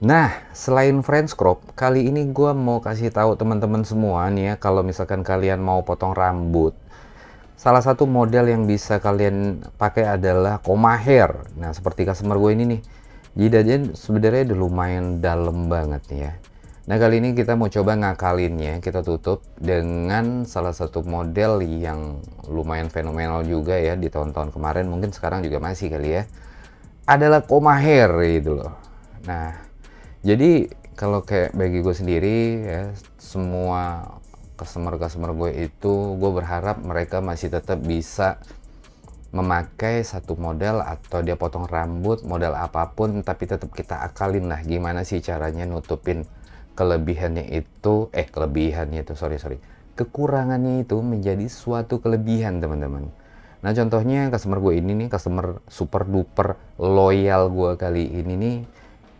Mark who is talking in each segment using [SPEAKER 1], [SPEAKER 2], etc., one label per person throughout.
[SPEAKER 1] Nah, selain French crop, kali ini gue mau kasih tahu teman-teman semua nih ya, kalau misalkan kalian mau potong rambut, salah satu model yang bisa kalian pakai adalah Koma Hair. Nah, seperti customer gue ini nih, jidatnya sebenarnya udah lumayan dalam banget nih ya. Nah, kali ini kita mau coba ngakalinnya, kita tutup dengan salah satu model yang lumayan fenomenal juga ya di tahun-tahun kemarin, mungkin sekarang juga masih kali ya, adalah Koma Hair gitu loh. Nah, jadi kalau kayak bagi gue sendiri ya, semua customer-customer gue itu gue berharap mereka masih tetap bisa memakai satu model atau dia potong rambut model apapun, tapi tetap kita akalin lah gimana sih caranya nutupin kelebihannya itu, kelebihannya itu, kekurangannya itu menjadi suatu kelebihan, teman-teman. Nah, contohnya customer gue ini nih, customer super duper loyal gue kali ini nih,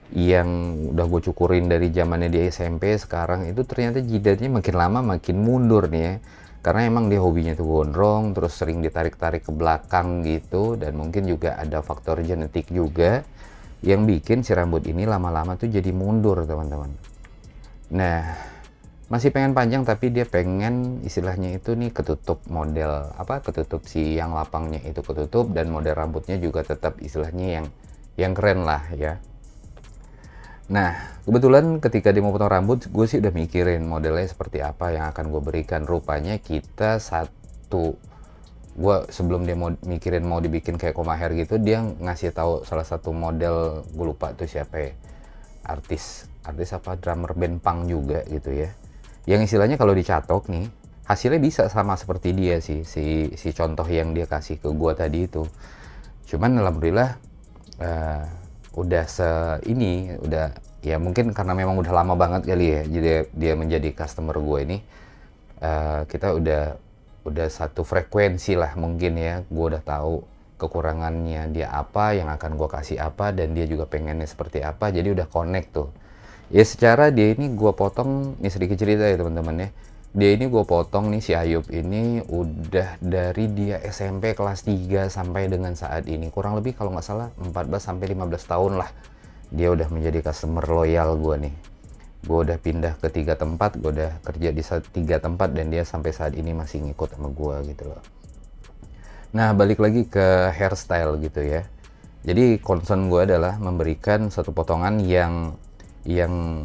[SPEAKER 1] yang udah gue cukurin dari zamannya di SMP, sekarang itu ternyata jidatnya makin lama makin mundur nih ya. Karena emang dia hobinya tuh gondrong, terus sering ditarik-tarik ke belakang gitu, dan mungkin juga ada faktor genetik juga yang bikin si rambut ini lama-lama tuh jadi mundur, teman-teman. Nah, masih pengen panjang tapi dia pengen istilahnya itu nih ketutup, model apa, ketutup si yang lapangnya itu ketutup, dan model rambutnya juga tetap istilahnya yang keren lah ya. Nah, kebetulan ketika dia mau potong rambut, gue sih udah mikirin modelnya seperti apa yang akan gue berikan. Rupanya kita satu, gue sebelum dia mau mikirin mau dibikin kayak Koma Hair gitu, dia ngasih tahu salah satu model, gue lupa tuh siapa ya, artis apa, drummer band punk juga gitu ya, yang istilahnya kalau dicatok nih hasilnya bisa sama seperti dia sih, si contoh yang dia kasih ke gue tadi itu. Cuman alhamdulillah eh, udah ini udah ya, mungkin karena memang udah lama banget kali ya jadi dia menjadi customer gue ini, kita udah satu frekuensi lah mungkin ya. Gue udah tahu kekurangannya dia apa, yang akan gue kasih apa, dan dia juga pengennya seperti apa, jadi udah connect tuh ya. Secara dia ini gue potong nih, sedikit cerita ya teman-teman ya, dia ini gue potong nih, si Ayub ini udah dari dia SMP kelas 3 sampai dengan saat ini, kurang lebih kalau nggak salah 14 sampai 15 tahun lah dia udah menjadi customer loyal gue nih. Gue udah pindah ke 3 tempat, gue udah kerja di 3 tempat, dan dia sampai saat ini masih ngikut sama gue gitu loh. Nah, balik lagi ke hairstyle gitu ya. Jadi concern gue adalah memberikan satu potongan yang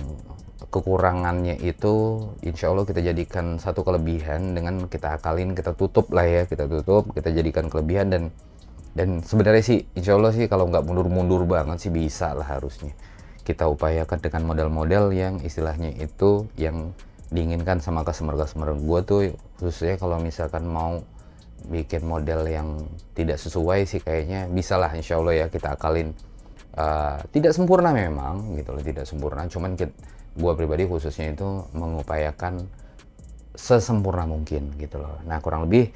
[SPEAKER 1] kekurangannya itu insya Allah kita jadikan satu kelebihan dengan kita akalin, kita tutup lah ya, kita tutup, kita jadikan kelebihan. Dan sebenarnya sih insya Allah sih kalau nggak mundur-mundur banget sih bisa lah harusnya. Kita upayakan dengan model-model yang istilahnya itu yang diinginkan sama customer-customer gue tuh, khususnya kalau misalkan mau bikin model yang tidak sesuai sih kayaknya bisa lah insya Allah ya kita akalin. Tidak sempurna memang gitu loh, tidak sempurna, cuman gue pribadi khususnya itu mengupayakan sesempurna mungkin gitu loh. Nah, kurang lebih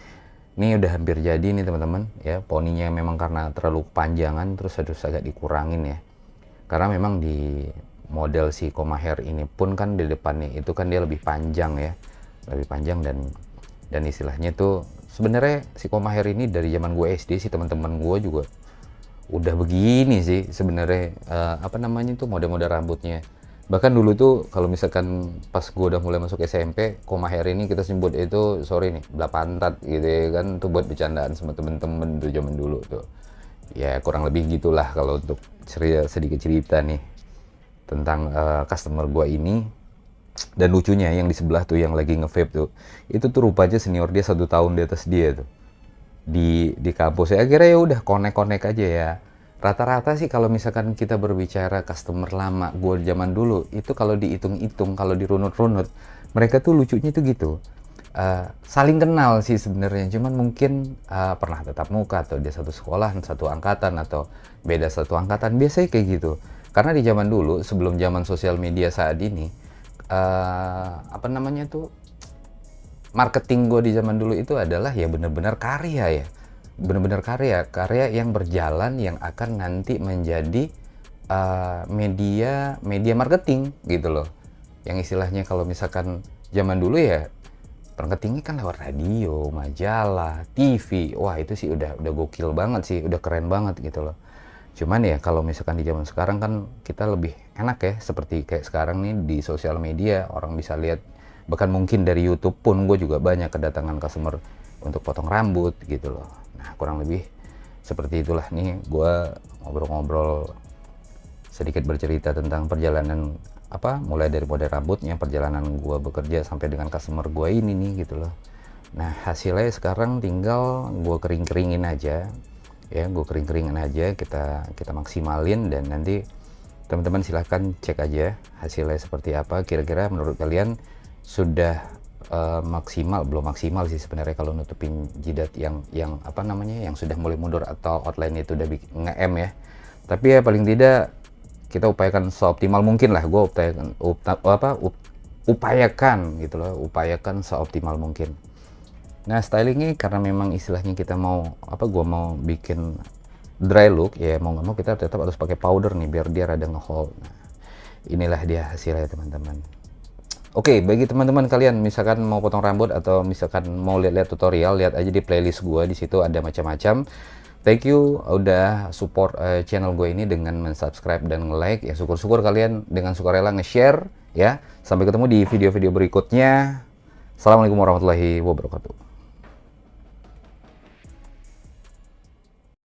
[SPEAKER 1] ini udah hampir jadi nih teman-teman ya. Poninya memang karena terlalu kepanjangan, terus harus agak dikurangin ya, karena memang di model si Koma Hair ini pun kan di depannya itu kan dia lebih panjang ya, lebih panjang. Dan istilahnya tuh sebenarnya si Koma Hair ini dari zaman gue SD sih, teman-teman gue juga udah begini sih sebenarnya, apa namanya tuh, mode-mode rambutnya. Bahkan dulu tuh kalau misalkan pas gue udah mulai masuk SMP, Koma Hair ini kita sebut itu, sorry nih, belah pantat gitu ya kan, tuh buat bercandaan sama temen-temen tuh zaman dulu tuh. Ya kurang lebih gitulah kalau untuk sedikit cerita nih tentang customer gue ini. Dan lucunya yang di sebelah tuh yang lagi nge-vape tuh, itu tuh rupanya senior dia 1 tahun di atas dia tuh di kampus ya. Akhirnya ya udah konek-konek aja ya. Rata-rata sih kalau misalkan kita berbicara customer lama gue zaman dulu itu, kalau dihitung-hitung, kalau dirunut-runut, mereka tuh lucunya tuh gitu, saling kenal sih sebenarnya, cuman mungkin pernah tatap muka, atau dia satu sekolah, satu angkatan, atau beda satu angkatan, biasanya kayak gitu. Karena di zaman dulu sebelum zaman sosial media saat ini, apa namanya tuh, marketing gue di zaman dulu itu adalah ya bener-bener karya ya, bener-bener karya yang berjalan, yang akan nanti menjadi media marketing gitu loh. Yang istilahnya kalau misalkan zaman dulu ya marketingnya kan lewat radio, majalah, TV. Wah, itu sih udah gokil banget sih, udah keren banget gitu loh. Cuman ya kalau misalkan di zaman sekarang kan kita lebih enak ya, seperti kayak sekarang nih di sosial media orang bisa lihat, bahkan mungkin dari YouTube pun gue juga banyak kedatangan customer untuk potong rambut gitu loh. Nah kurang lebih seperti itulah nih, gue ngobrol-ngobrol sedikit bercerita tentang perjalanan mulai dari model rambutnya, perjalanan gue bekerja sampai dengan customer gue ini nih gitu loh. Nah hasilnya sekarang tinggal gue kering-keringin aja ya, gue kering-keringin aja, kita maksimalin, dan nanti teman-teman silahkan cek aja hasilnya seperti apa. Kira-kira menurut kalian sudah maksimal, belum maksimal sih sebenarnya kalau nutupin jidat yang yang sudah mulai mundur atau outline itu udah nge-M ya. Tapi ya paling tidak kita upayakan seoptimal mungkin lah. Gue upayakan gitu loh, upayakan seoptimal mungkin. Nah stylingnya karena memang istilahnya kita mau gue mau bikin dry look ya, mau nggak mau kita tetap harus pakai powder nih biar dia rada nge-hold. Nah, inilah dia hasilnya teman-teman. Oke, bagi teman-teman kalian misalkan mau potong rambut atau misalkan mau lihat-lihat tutorial, lihat aja di playlist gue, di situ ada macam-macam. Thank you udah support channel gue ini dengan mensubscribe dan nge-like ya. Syukur-syukur kalian dengan sukarela nge-share ya. Sampai ketemu di video-video berikutnya. Assalamualaikum warahmatullahi wabarakatuh.